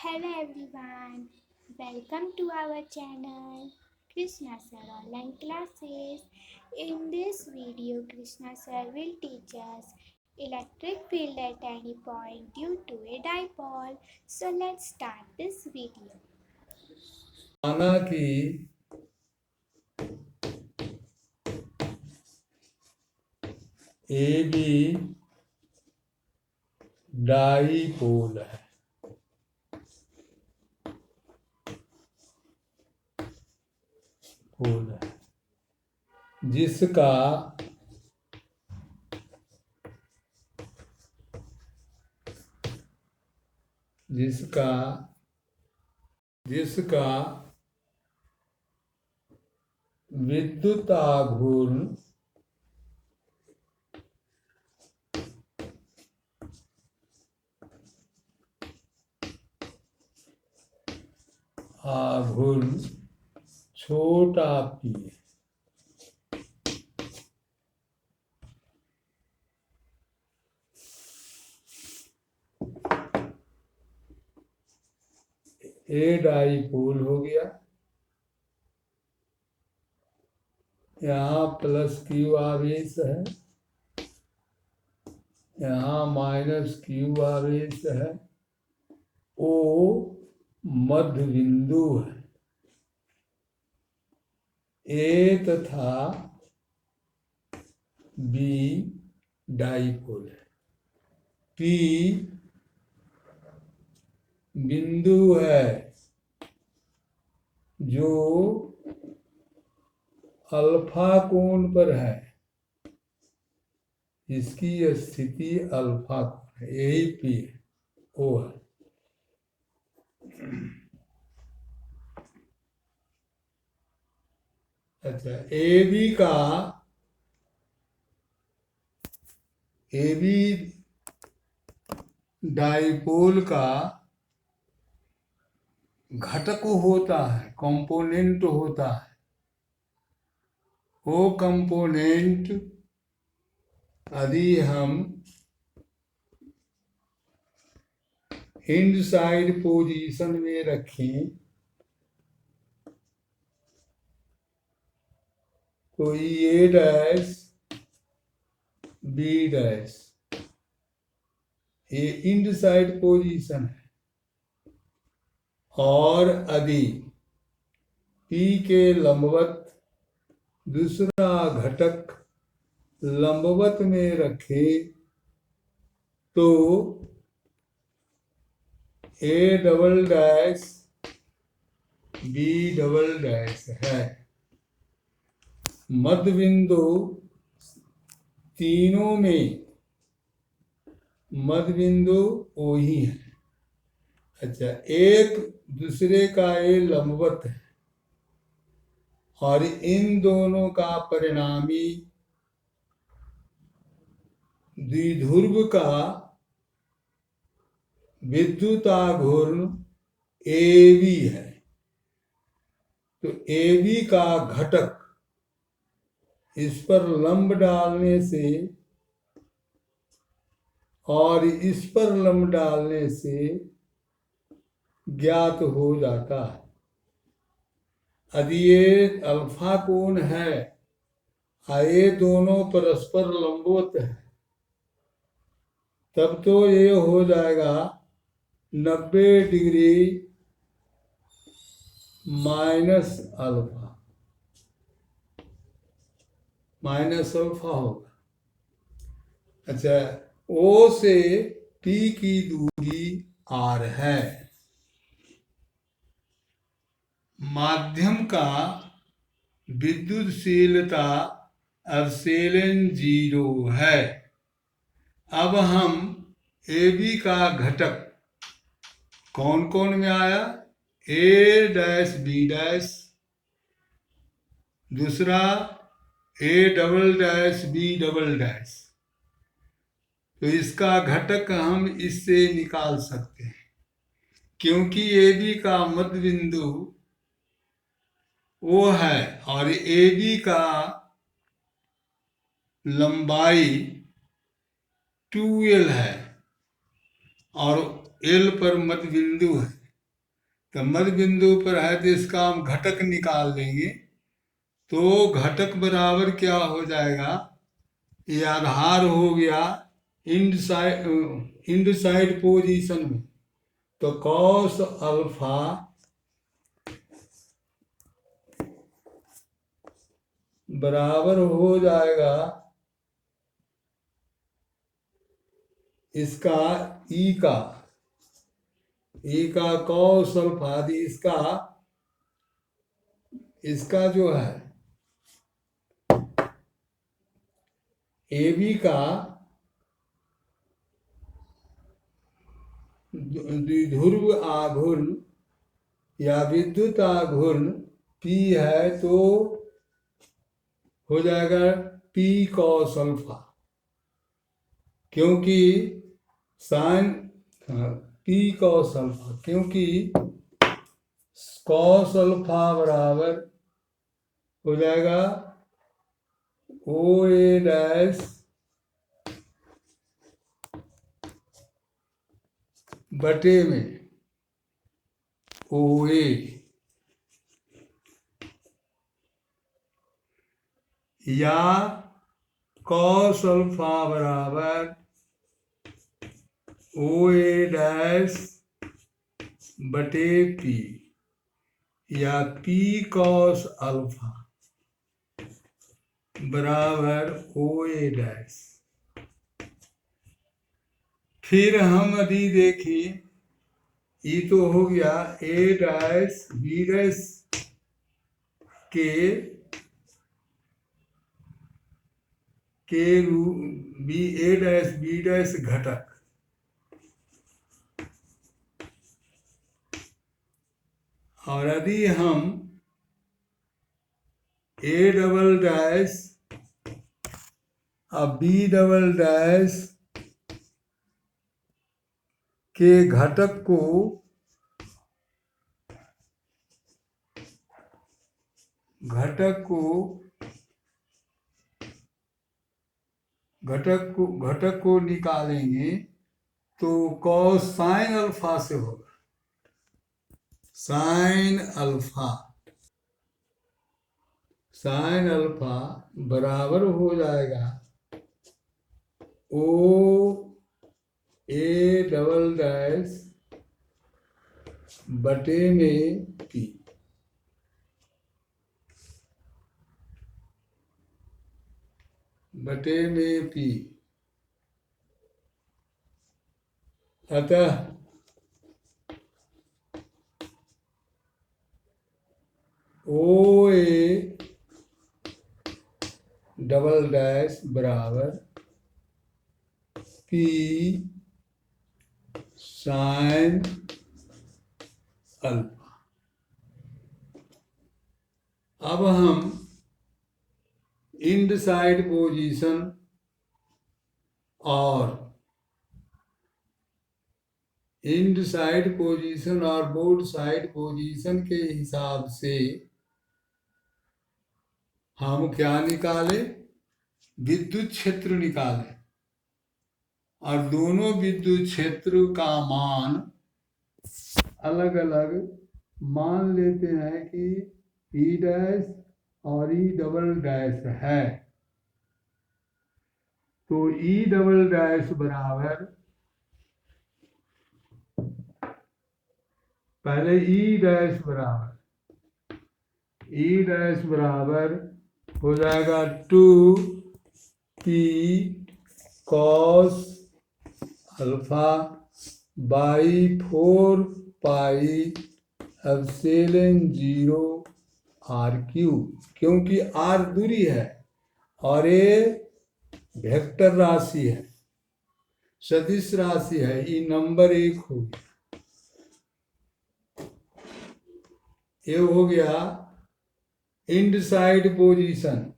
Hello everyone, welcome to our channel Krishna Sir Online Classes. In this video, Krishna Sir will teach us electric field at any point due to a dipole. So let's start this video. माना कि A B dipole है। पोल है जिसका जिसका जिसका विद्युत आघूर्ण छोटा पी ए डाईपोल हो गया। यहाँ प्लस क्यू आवेश है, यहाँ माइनस क्यू आवेश है। ओ मध्य बिंदु है। ए तथा बी डाईपोल है। पी बिंदु है जो अल्फा कोण पर है। इसकी स्थिति अल्फा कोण है, यही पी है, ओ है। अच्छा, ए बी डाईपोल का घटक होता है, कंपोनेंट होता है। वो कंपोनेंट यदि हम हिंड साइड पोजीशन में रखें तो ए डैश बी डैश ये इंड साइड पोजीशन है। और यदि पी के लंबवत दूसरा घटक लंबवत में रखे तो A double dash B double dash है। मध्य बिंदु तीनों में मध्य बिंदु वही है। अच्छा, एक दूसरे का ये लंबवत है और इन दोनों का परिणामी द्विध्रुव का विद्युत आघूर्ण ए बी है। तो ए बी का घटक इस पर लंब डालने से और इस पर लंब डालने से ज्ञात हो जाता है। यदि ये अल्फा कोण है और ये दोनों परस्पर लंबवत है तब तो ये हो जाएगा 90 डिग्री माइनस अल्फा होगा। अच्छा, ओ से पी की दूरी आर है। माध्यम का विद्युतशीलता एप्सिलॉन 0 है। अब हम ए बी का घटक कौन कौन में आया? ए डैश बी डैश, दूसरा A double dash B double dash. तो इसका घटक हम इससे निकाल सकते हैं क्योंकि ए बी का मध्य बिंदु वो है और ए बी का लंबाई 2L है और L पर मध्य बिंदु है। तो मध्य बिंदु पर है तो इसका हम घटक निकाल लेंगे। तो घटक बराबर क्या हो जाएगा, ये आधार हो गया इंड साइड पोजीशन में, तो कॉस अल्फा बराबर हो जाएगा इसका ई का कॉस अल्फा, इसका जो है ए बी का द्विध्रुव आघूर्ण या विद्युत आघूर्ण P है तो हो जाएगा P कॉस अल्फा, क्योंकि साइन P कॉस अल्फा, क्योंकि कॉस अल्फा बराबर हो जाएगा ओ ए डैश बटे में ओ ए, या कॉस अल्फा बराबर ओ ए डैश बटे पी, या पी कॉस अल्फा बराबर ओ ए डैश। फिर हम अभी देखिए, ये तो हो गया ए डैश बी डैश के रूप बी, ए डैश बी डैश घटक, और यदि हम ए डबल डैश और बी डबल डैश के घटक को निकालेंगे तो कॉस साइन अल्फा से होगा, साइन अल्फा बराबर हो जाएगा ओ ए डबल डैश बटे में पी, अतः ओ ए डबल डैश बराबर पी साइन अल्फा। अब हम इंड साइड पोजीशन और बोर्ड साइड पोजीशन के हिसाब से हम क्या निकाले, विद्युत क्षेत्र निकाले, और दोनों विद्युत क्षेत्र का मान अलग अलग मान लेते हैं कि ई डैश और ई डबल डैश है। तो ई डबल डैश बराबर, पहले ई डैश बराबर हो जाएगा 2p cos alpha by 4 pi epsilon 0 R Q, क्योंकि आर दूरी है और ये वेक्टर राशि है, सदिश राशि है, ये नंबर 1 हो गया। ये हो गया end side position,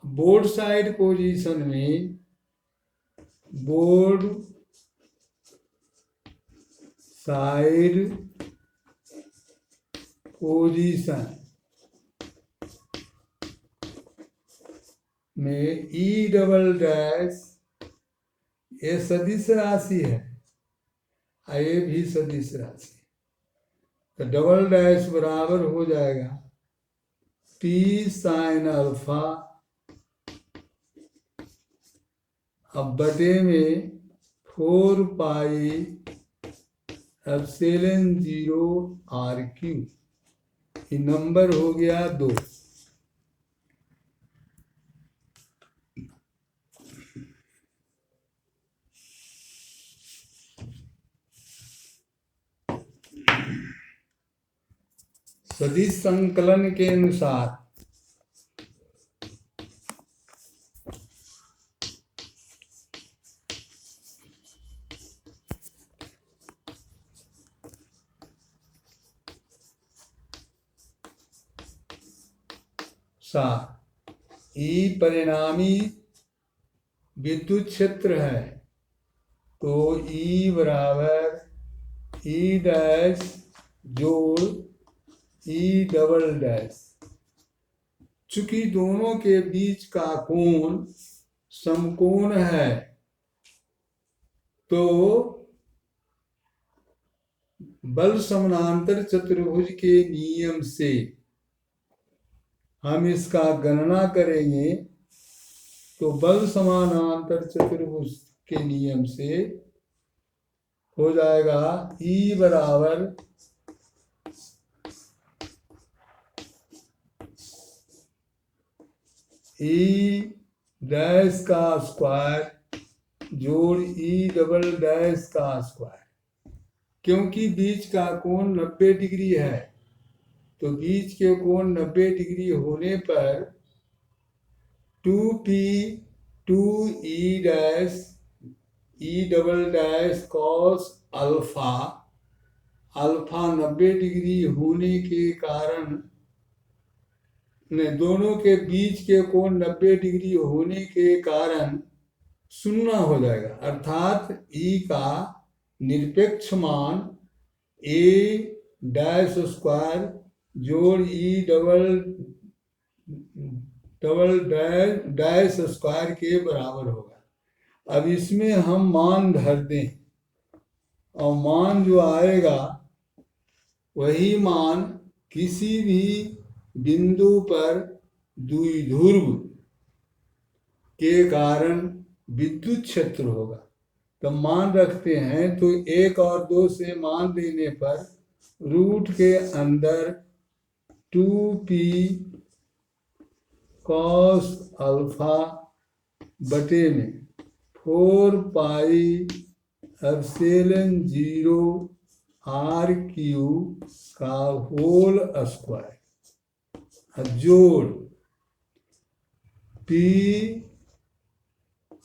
broad side position में बोर्ड साइड पोजीशन में ई डबल डैश, ये सदिश राशि है, ये भी सदिश राशि, तो डबल डैश बराबर हो जाएगा पी साइन अल्फा, अब बटे में 4 पाई एप्सिलॉन 0 आर क्यू, ये नंबर हो गया 2। सदिश संकलन के अनुसार ई परिणामी विद्युत क्षेत्र है, तो ई बराबर ई डैश जोड़ ई डबल डैश, चूंकि दोनों के बीच का कोण समकोण है, तो बल समानांतर चतुर्भुज के नियम से हम इसका गणना करेंगे, तो बल समानांतर चतुर्भुज के नियम से हो जाएगा E बराबर E डैश का स्क्वायर जोड़ E डबल डैश का स्क्वायर, क्योंकि बीच का कोण 90 डिग्री है, तो बीच के कोण 90 डिग्री होने पर 2p 2e dash E double dash cos alpha, alpha 90 degree होने के कारण दोनों के बीच के कोण 90 डिग्री होने के कारण शून्य हो जाएगा, अर्थात E का निरपेक्ष मान A डैश स्क्वायर जोड़ ई डबल डैश स्क्वायर के बराबर होगा। अब इसमें हम मान धर दें और मान जो आएगा वही मान किसी भी बिंदु पर द्विध्रुव के कारण विद्युत क्षेत्र होगा। तो मान रखते हैं, तो 1 और 2 से मान देने पर रूट के अंदर 2p कॉस अल्फा बटे में 4 पाई एप्सिलॉन 0 आर क्यू का होल स्क्वायर जोड़ p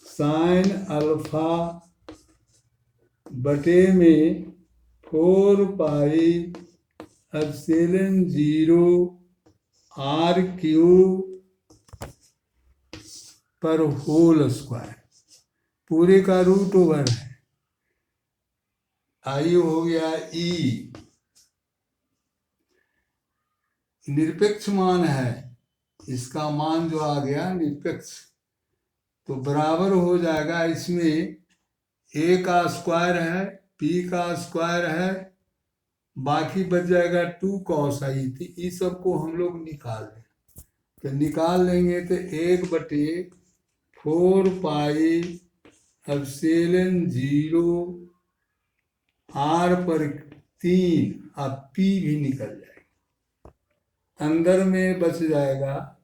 साइन अल्फा बटे में 4 पाई एप्सिलॉन 0 आर क्यू पर होल स्क्वायर, पूरे का रूट ओवर है। आई हो गया E, निरपेक्ष मान है, इसका मान जो आ गया निरपेक्ष, तो बराबर हो जाएगा, इसमें A का स्क्वायर है, P का स्क्वायर है, बाकी बच जाएगा 2 कॉस आई थी, इस सब को हम लोग निकाल लें, तो निकाल लेंगे तो 1/4 पाई एप्सिलॉन 0 R पर 3, अब P भी निकल जाएगा, अंदर में बच जाएगा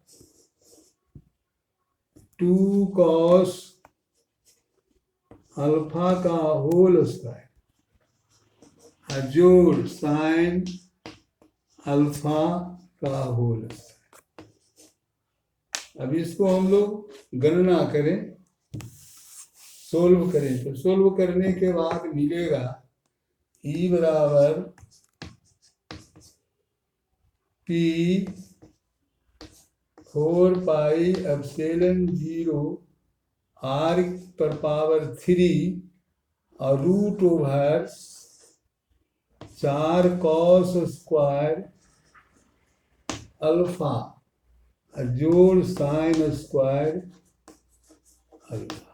2 कॉस अल्फा का होल स्क्वायर जोड़ साइन अल्फा का होल स्क्वायर। अब इसको हम लोग गणना करें, सोल्व करें, तो सोल्व करने के बाद मिलेगा E बराबर P 4 पाई एप्सिलॉन 0 R पर पावर 3 और root over 4 cos square alpha जोड़ साइन स्क्वायर अल्फा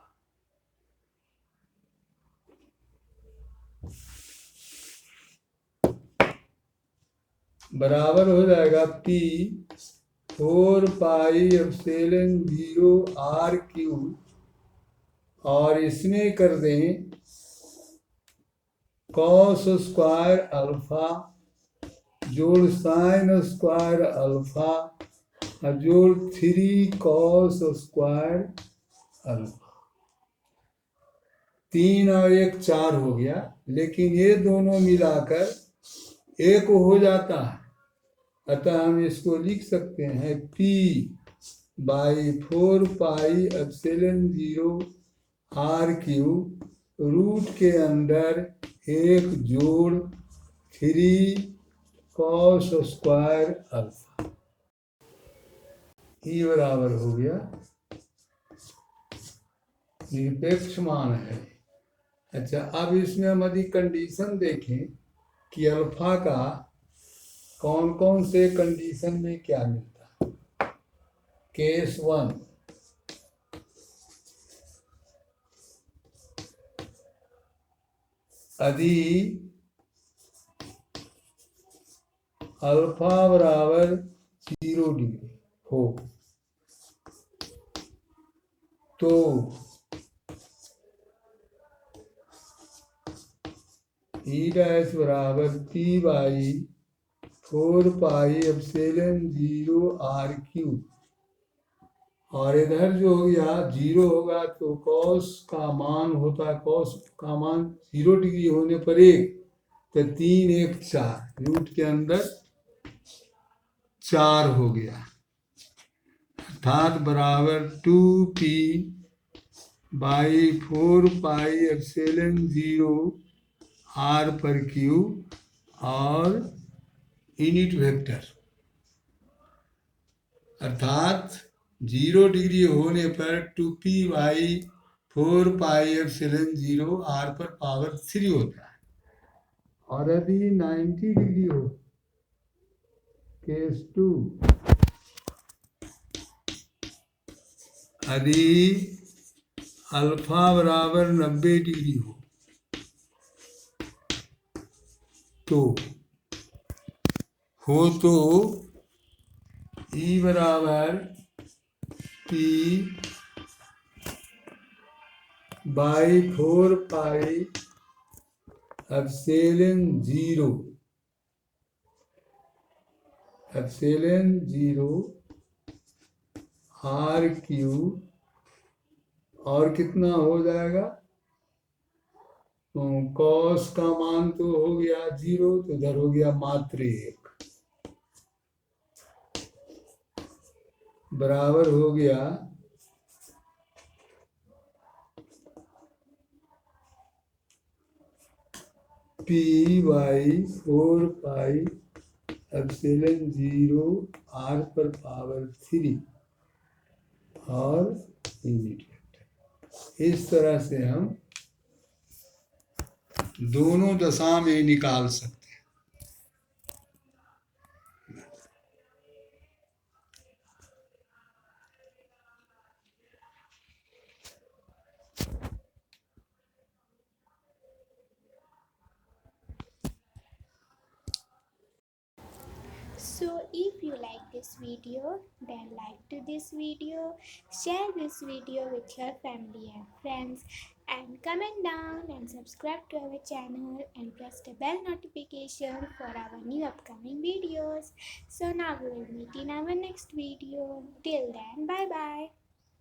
बराबर हो जाएगा P 4 pi epsilon 0 R cube, और इसमें कर दें कॉस स्क्वायर अल्फा जोड़ साइन स्क्वायर अल्फा और जोड़ 3 कॉस स्क्वायर अल्फा। 3 और 1 4 हो गया, लेकिन ये दोनों मिलाकर 1 हो जाता है, अतः हम इसको लिख सकते हैं P by 4 pi epsilon 0 R cube root के अंदर 1 जोड़ 3 कॉस स्क्वायर अल्फा। ई बराबर हो गया, निरपेक्ष मान है। अच्छा, अब इसमें हम यदि कंडीशन देखें कि अल्फा का कौन कौन से कंडीशन में क्या मिलता है। केस 1, यदि अल्फा बराबर 0 डिग्री हो तो ई डैश बराबर P by 4 pi epsilon 0 R cube, और इधर जो हो गया 0 होगा तो कॉस का मान होता है, कॉस का मान 0 डिग्री होने पर 1, तो 3 1 4 रूट के अंदर 4 हो गया, अर्थात बराबर 2P by 4 pi epsilon 0 R पर क्यूब और यूनिट वेक्टर, अर्थात 0 डिग्री होने पर 2P by 4 pi epsilon 0 R पर पावर 3 होता है। और यदि 90 डिग्री हो, केस 2, यदि अल्फा बराबर 90 डिग्री हो तो ई बराबर P by 4 pi epsilon 0 R cube, और कितना हो जाएगा, तो कॉस का मान तो हो गया 0, तो इधर हो गया मात्र 1, बराबर हो गया P by 4 pi epsilon 0 R पर पावर 3 और यूनिट वेक्टर। इस तरह से हम दोनों दशा में निकाल सकते हैं। So if you like this video, then like to this video, share this video with your family and friends, and comment down and subscribe to our channel and press the bell notification for our new upcoming videos. So now we will meet in our next video. Till then, bye bye.